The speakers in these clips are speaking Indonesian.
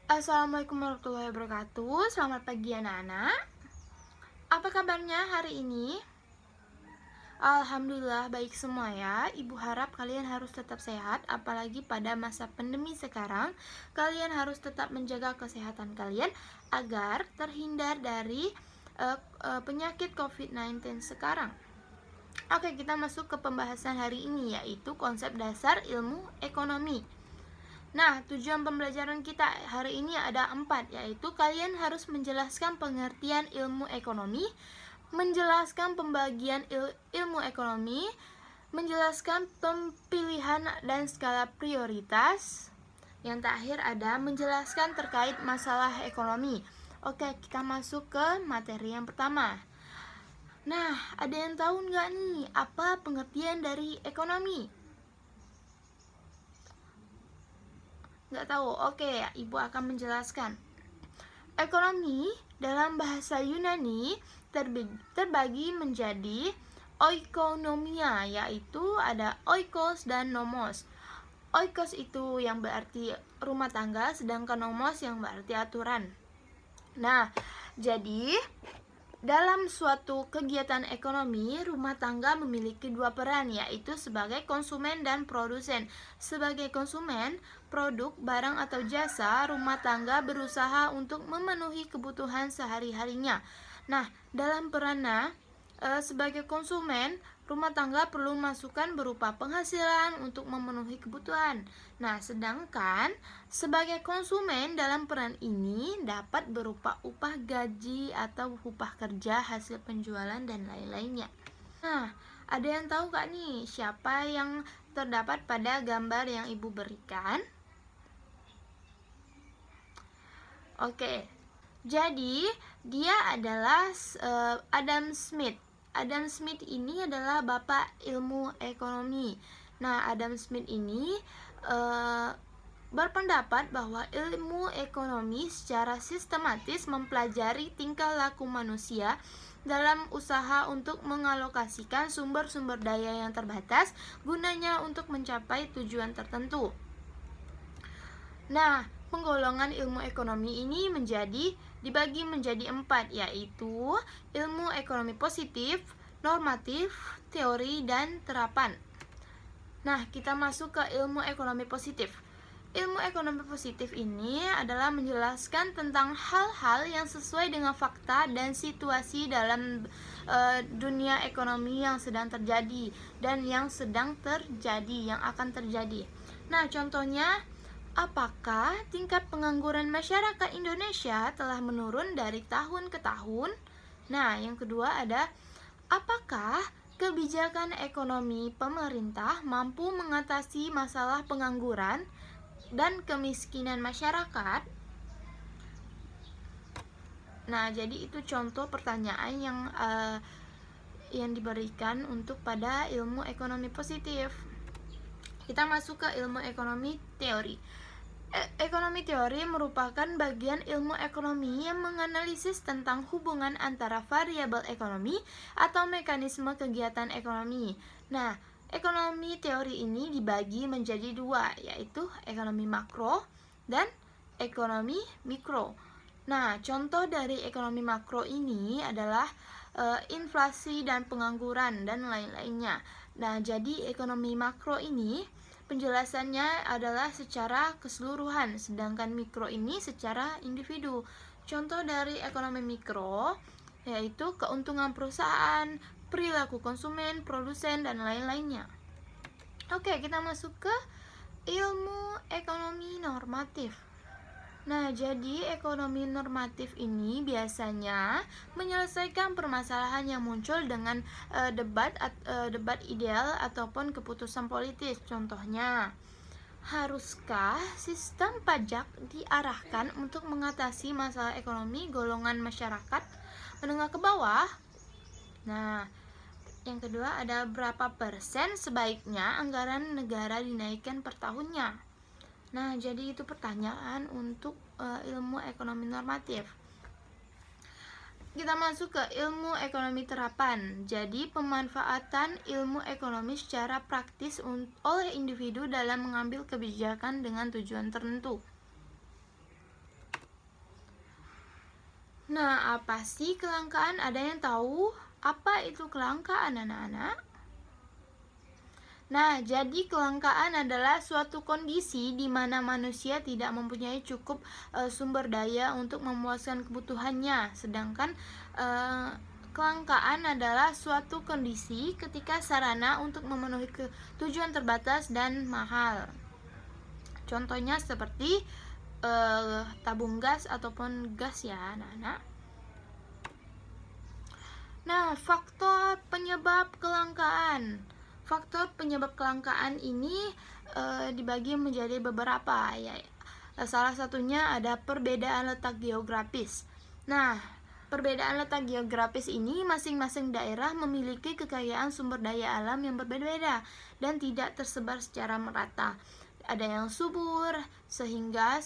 Assalamualaikum warahmatullahi wabarakatuh. Selamat pagi anak-anak. Apa kabarnya hari ini? Alhamdulillah baik semua ya. Ibu harap kalian harus tetap sehat. Apalagi pada masa pandemi sekarang, kalian harus tetap menjaga kesehatan kalian agar terhindar dari penyakit COVID-19 sekarang. Oke, kita masuk ke pembahasan hari ini, yaitu konsep dasar ilmu ekonomi. Nah, tujuan pembelajaran kita hari ini ada 4, yaitu kalian harus menjelaskan pengertian ilmu ekonomi, menjelaskan pembagian ilmu ekonomi, menjelaskan pemilihan dan skala prioritas. Yang terakhir ada menjelaskan terkait masalah ekonomi. Oke, kita masuk ke materi yang pertama. Nah, ada yang tahu nggak nih apa pengertian dari ekonomi? Nggak tahu? Oke, Ibu akan menjelaskan. Ekonomi dalam bahasa Yunani terbagi menjadi oikonomia, yaitu ada oikos dan nomos. Oikos itu yang berarti rumah tangga, sedangkan nomos yang berarti aturan. Nah, jadi dalam suatu kegiatan ekonomi, rumah tangga memiliki dua peran, yaitu sebagai konsumen dan produsen. Sebagai konsumen, produk, barang atau jasa, rumah tangga berusaha untuk memenuhi kebutuhan sehari-harinya. Nah, dalam perannya sebagai konsumen, rumah tangga perlu masukan berupa penghasilan untuk memenuhi kebutuhan. Nah, sedangkan sebagai konsumen dalam peran ini dapat berupa upah gaji atau upah kerja, hasil penjualan, dan lain-lainnya. Nah, ada yang tahu gak nih siapa yang terdapat pada gambar yang Ibu berikan? Oke, jadi dia adalah Adam Smith. Adam Smith ini adalah bapak ilmu ekonomi. Nah, Adam Smith ini berpendapat bahwa ilmu ekonomi secara sistematis mempelajari tingkah laku manusia dalam usaha untuk mengalokasikan sumber-sumber daya yang terbatas gunanya untuk mencapai tujuan tertentu. Nah, penggolongan ilmu ekonomi ini dibagi menjadi 4, yaitu ilmu ekonomi positif, normatif, teori, dan terapan. Nah, kita masuk ke ilmu ekonomi positif. Ilmu ekonomi positif ini adalah menjelaskan tentang hal-hal yang sesuai dengan fakta dan situasi dalam dunia ekonomi yang sedang terjadi dan yang sedang terjadi, yang akan terjadi. Nah, contohnya, apakah tingkat pengangguran masyarakat Indonesia telah menurun dari tahun ke tahun? Nah, yang kedua ada, apakah kebijakan ekonomi pemerintah mampu mengatasi masalah pengangguran dan kemiskinan masyarakat? Nah, jadi itu contoh pertanyaan yang diberikan untuk pada ilmu ekonomi positif. Kita masuk ke ilmu ekonomi teori. Ekonomi teori merupakan bagian ilmu ekonomi yang menganalisis tentang hubungan antara variabel ekonomi atau mekanisme kegiatan ekonomi. Nah, ekonomi teori ini dibagi menjadi 2, yaitu ekonomi makro dan ekonomi mikro. Nah, contoh dari ekonomi makro ini adalah inflasi dan pengangguran dan lain-lainnya. Nah, jadi ekonomi makro ini penjelasannya adalah secara keseluruhan, sedangkan mikro ini secara individu. Contoh dari ekonomi mikro yaitu keuntungan perusahaan, perilaku konsumen, produsen, dan lain-lainnya. Oke, kita masuk ke ilmu ekonomi normatif. Nah, jadi ekonomi normatif ini biasanya menyelesaikan permasalahan yang muncul dengan debat ideal ataupun keputusan politis. Contohnya, haruskah sistem pajak diarahkan untuk mengatasi masalah ekonomi golongan masyarakat menengah ke bawah? Nah, yang kedua ada berapa persen sebaiknya anggaran negara dinaikkan per tahunnya? Nah, jadi itu pertanyaan untuk ilmu ekonomi normatif. Kita masuk ke ilmu ekonomi terapan. Jadi, pemanfaatan ilmu ekonomi secara praktis oleh individu dalam mengambil kebijakan dengan tujuan tertentu. Nah, apa sih kelangkaan? Ada yang tahu apa itu kelangkaan, anak-anak? Nah, jadi kelangkaan adalah suatu kondisi di mana manusia tidak mempunyai cukup sumber daya untuk memuaskan kebutuhannya. Sedangkan kelangkaan adalah suatu kondisi ketika sarana untuk memenuhi tujuan terbatas dan mahal. Contohnya seperti tabung gas ataupun gas ya, anak-anak. Nah, faktor penyebab kelangkaan. Faktor penyebab kelangkaan ini dibagi menjadi beberapa ya. Salah satunya ada perbedaan letak geografis. Nah, perbedaan letak geografis ini masing-masing daerah memiliki kekayaan sumber daya alam yang berbeda-beda dan tidak tersebar secara merata. Ada yang subur sehingga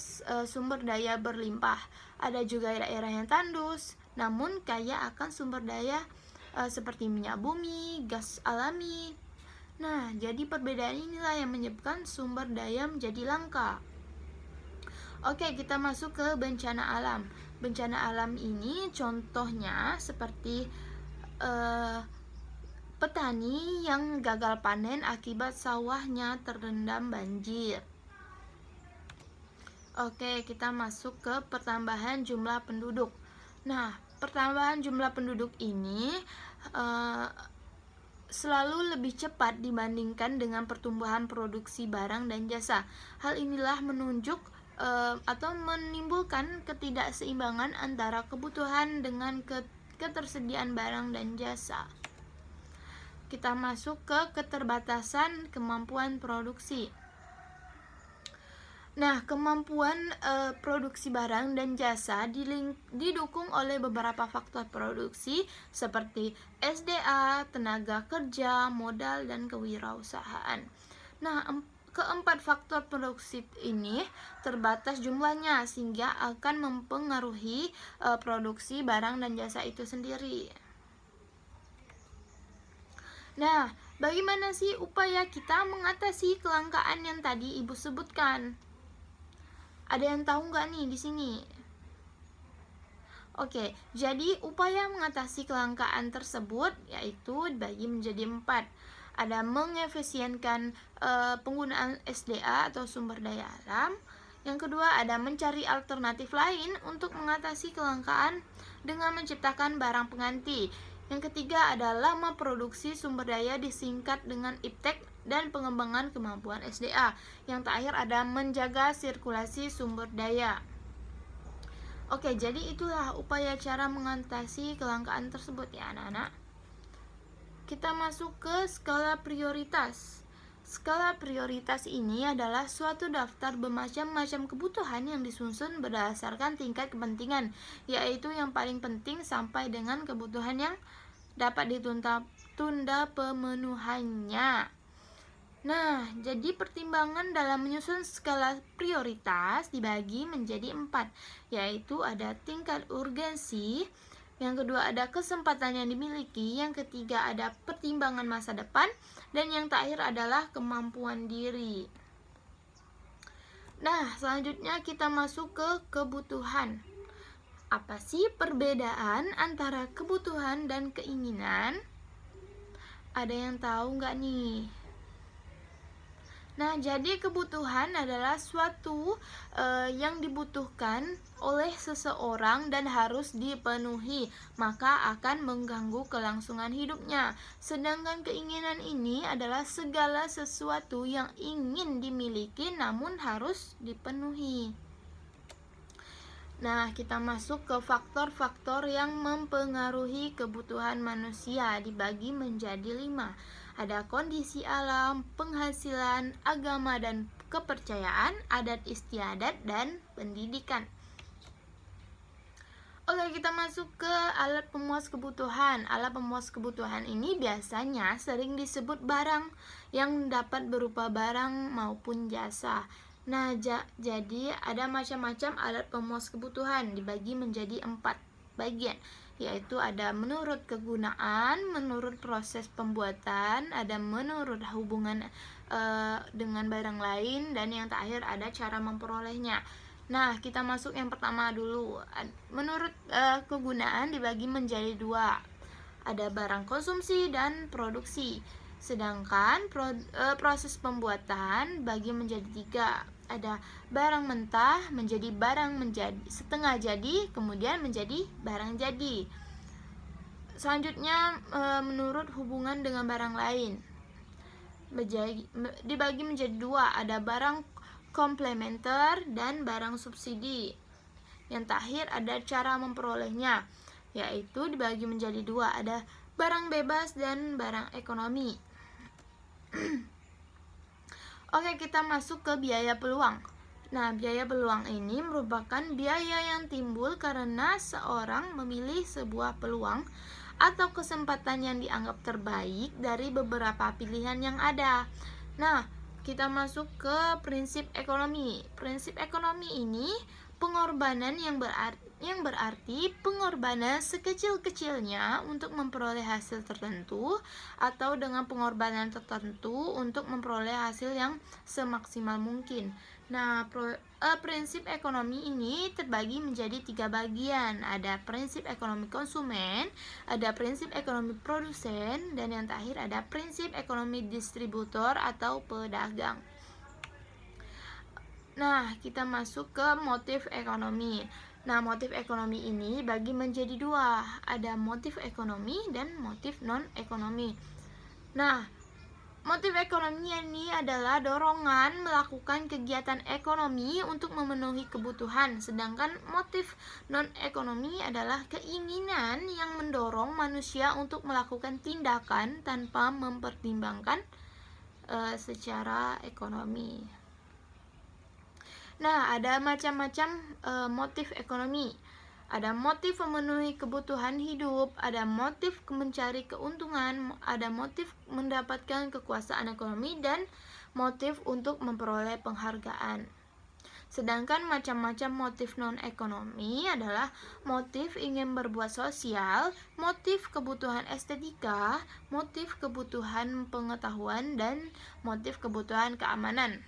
sumber daya berlimpah. Ada juga daerah yang tandus namun kaya akan sumber daya seperti minyak bumi, gas alami. Nah, jadi perbedaan inilah yang menyebabkan sumber daya menjadi langka. Oke, kita masuk ke bencana alam. Bencana alam ini contohnya seperti petani yang gagal panen akibat sawahnya terendam banjir. Oke, kita masuk ke pertambahan jumlah penduduk. Nah, pertambahan jumlah penduduk ini selalu lebih cepat dibandingkan dengan pertumbuhan produksi barang dan jasa. Hal inilah menunjuk atau menimbulkan ketidakseimbangan antara kebutuhan dengan ketersediaan barang dan jasa. Kita masuk ke keterbatasan kemampuan produksi. Nah, kemampuan produksi barang dan jasa didukung oleh beberapa faktor produksi seperti SDA, tenaga kerja, modal, dan kewirausahaan. Nah, keempat faktor produksi ini terbatas jumlahnya sehingga akan mempengaruhi produksi barang dan jasa itu sendiri. Nah, bagaimana sih upaya kita mengatasi kelangkaan yang tadi Ibu sebutkan? Ada yang tahu nggak nih di sini? Oke, jadi upaya mengatasi kelangkaan tersebut yaitu dibagi menjadi 4. Ada mengefisienkan penggunaan SDA atau sumber daya alam. Yang kedua ada mencari alternatif lain untuk mengatasi kelangkaan dengan menciptakan barang pengganti. Yang ketiga ada lama produksi sumber daya disingkat dengan IPTEK dan pengembangan kemampuan SDA. Yang terakhir ada menjaga sirkulasi sumber daya. Oke, jadi itulah upaya cara mengatasi kelangkaan tersebut ya anak-anak. Kita masuk ke skala prioritas. Skala prioritas ini adalah suatu daftar bermacam-macam kebutuhan yang disusun berdasarkan tingkat kepentingan, yaitu yang paling penting sampai dengan kebutuhan yang dapat ditunda pemenuhannya. Nah, jadi pertimbangan dalam menyusun skala prioritas dibagi menjadi 4, yaitu ada tingkat urgensi, yang kedua ada kesempatan yang dimiliki, yang ketiga ada pertimbangan masa depan, dan yang terakhir adalah kemampuan diri. Nah, selanjutnya kita masuk ke kebutuhan. Apa sih perbedaan antara kebutuhan dan keinginan? Ada yang tahu nggak nih? Nah, jadi kebutuhan adalah suatu yang dibutuhkan oleh seseorang dan harus dipenuhi, maka akan mengganggu kelangsungan hidupnya. Sedangkan keinginan ini adalah segala sesuatu yang ingin dimiliki namun harus dipenuhi. Nah, kita masuk ke faktor-faktor yang mempengaruhi kebutuhan manusia dibagi menjadi 5. Ada kondisi alam, penghasilan, agama dan kepercayaan, adat istiadat, dan pendidikan. Oke, kita masuk ke alat pemuas kebutuhan. Alat pemuas kebutuhan ini biasanya sering disebut barang yang dapat berupa barang maupun jasa. Nah, jadi ada macam-macam alat pemuas kebutuhan dibagi menjadi 4 bagian, yaitu ada menurut kegunaan, menurut proses pembuatan, ada menurut hubungan dengan barang lain, dan yang terakhir ada cara memperolehnya. Nah, kita masuk yang pertama dulu. Menurut kegunaan dibagi menjadi dua. Ada barang konsumsi dan produksi. Sedangkan proses pembuatan bagi menjadi tiga. Ada barang mentah menjadi barang menjadi setengah jadi, kemudian menjadi barang jadi. Selanjutnya menurut hubungan dengan barang lain dibagi menjadi dua, ada barang komplementer dan barang subsidi. Yang terakhir ada cara memperolehnya, yaitu dibagi menjadi dua, ada barang bebas dan barang ekonomi. Oke, kita masuk ke biaya peluang. Nah, biaya peluang ini merupakan biaya yang timbul karena seorang memilih sebuah peluang atau kesempatan yang dianggap terbaik dari beberapa pilihan yang ada. Nah, kita masuk ke prinsip ekonomi. Prinsip ekonomi ini pengorbanan yang berarti pengorbanan sekecil-kecilnya untuk memperoleh hasil tertentu atau dengan pengorbanan tertentu untuk memperoleh hasil yang semaksimal mungkin. Nah, prinsip ekonomi ini terbagi menjadi tiga bagian. Ada prinsip ekonomi konsumen, ada prinsip ekonomi produsen, dan yang terakhir ada prinsip ekonomi distributor atau pedagang. Nah, kita masuk ke motif ekonomi. Nah, motif ekonomi ini bagi menjadi dua. Ada motif ekonomi dan motif non-ekonomi. Nah, motif ekonomi ini adalah dorongan melakukan kegiatan ekonomi untuk memenuhi kebutuhan, sedangkan motif non-ekonomi adalah keinginan yang mendorong manusia untuk melakukan tindakan tanpa mempertimbangkan secara ekonomi. Nah, ada macam-macam motif ekonomi. Ada motif memenuhi kebutuhan hidup, ada motif mencari keuntungan, ada motif mendapatkan kekuasaan ekonomi, dan motif untuk memperoleh penghargaan. Sedangkan macam-macam motif non-ekonomi adalah motif ingin berbuat sosial, motif kebutuhan estetika, motif kebutuhan pengetahuan, dan motif kebutuhan keamanan.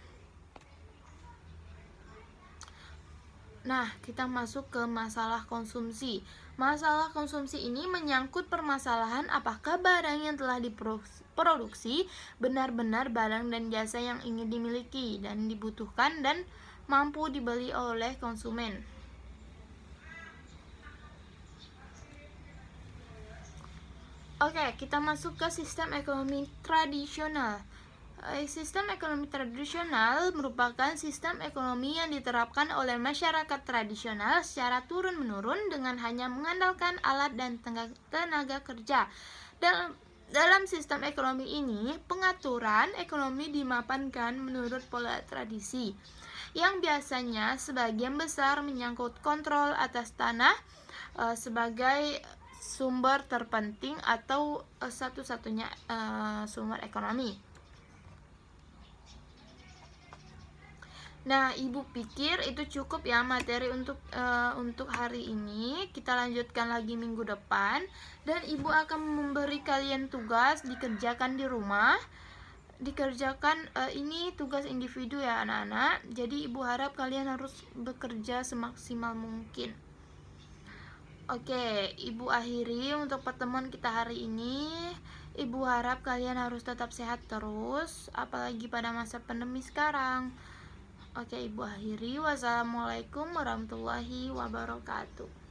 Nah, kita masuk ke masalah konsumsi. Masalah konsumsi ini menyangkut permasalahan apakah barang yang telah diproduksi benar-benar barang dan jasa yang ingin dimiliki dan dibutuhkan dan mampu dibeli oleh konsumen. Oke, kita masuk ke sistem ekonomi tradisional. Sistem ekonomi tradisional merupakan sistem ekonomi yang diterapkan oleh masyarakat tradisional secara turun-menurun dengan hanya mengandalkan alat dan tenaga kerja. Dalam sistem ekonomi ini, pengaturan ekonomi dimapankan menurut pola tradisi, yang biasanya sebagian besar menyangkut kontrol atas tanah sebagai sumber terpenting atau satu-satunya sumber ekonomi. Nah, Ibu pikir itu cukup ya materi untuk hari ini. Kita lanjutkan lagi minggu depan, dan Ibu akan memberi kalian tugas dikerjakan di rumah. Dikerjakan ini tugas individu ya anak-anak. Jadi Ibu harap kalian harus bekerja semaksimal mungkin. Oke, Ibu akhiri untuk pertemuan kita hari ini. Ibu harap kalian harus tetap sehat terus, apalagi pada masa pandemi sekarang. Oke, Ibu akhiri. Wassalamualaikum warahmatullahi wabarakatuh.